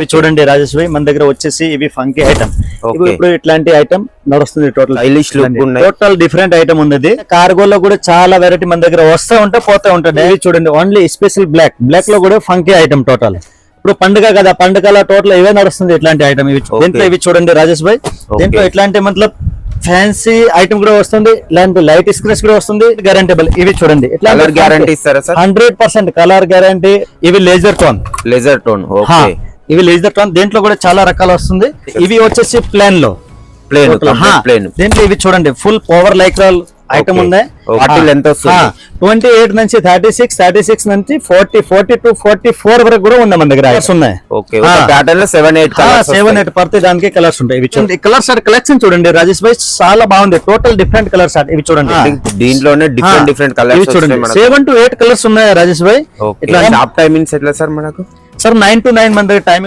ఇవి చూడండి రాజేష్ భాయ్, మన దగ్గర వచ్చేసి ఇవి ఫంకీ ఐటమ్. ఇప్పుడు ఇట్లాంటి ఐటమ్ నడుస్తుంది. టోటల్ డిఫరెంట్ ఐటమ్ ఉంది. కార్గోలో కూడా చాలా వెరైటీ మన దగ్గర వస్తూ ఉంటే పోతా ఉంటుంది. ఇవి చూడండి ఓన్లీ స్పెషల్ బ్లాక్ లో కూడా ఫంకీ ఐటమ్ టోటల్. ఇప్పుడు పండుగ కదా, పండుగల టోటల్ ఇవే నడుస్తుంది ఇట్లాంటి ఐటమ్. ఇవి దీంట్లో ఇవి చూడండి రాజేష్ భాయ్, దీంట్లో ఇట్లాంటి మతలబ్ ఫ్యాన్సీ ఐటమ్ కూడా వస్తుంది, ఇలాంటి లైట్ స్క్రీన్స్ కూడా వస్తుంది. గ్యారంటబుల్. ఇవి చూడండి ఇట్లా గ్యారంటీ ఇస్తారా సార్? 100% colour guarantee. ఇవి లేజర్ టోన్. ఇవి లేజర్ టోన్. దీంట్లో కూడా చాలా రకాలు వస్తుంది. ఇవి వచ్చేసి ప్లేన్ లో దీంట్లో ఇవి చూడండి ఫుల్ పవర్ లైక్రాల్ ఐటమ్ ఉంది. 28 నుంచి 36 నుంచి 42 44 వరకు కూడా ఉంది మన దగ్గర. ఉన్నాయి 7-8 ప్రతి దానికి కలర్స్ ఉంటాయి. ఇవి చూడండి కలర్ షార్ట్ కలెక్షన్ చూడండి రాజేష్ భాయ్, చాలా బాగుంది. Total different colour short. ఇవి చూడండి దీంట్లోనే డిఫరెంట్ కలర్స్ చూడండి 7 to 8 కలర్స్ ఉన్నాయి రాజేష్ భాయ్. ఇట్లా షాప్ టైమింగ్స్ ఎట్లా సార్ మనకు? సార్ 9 to 9 మన దగ్గర టైం.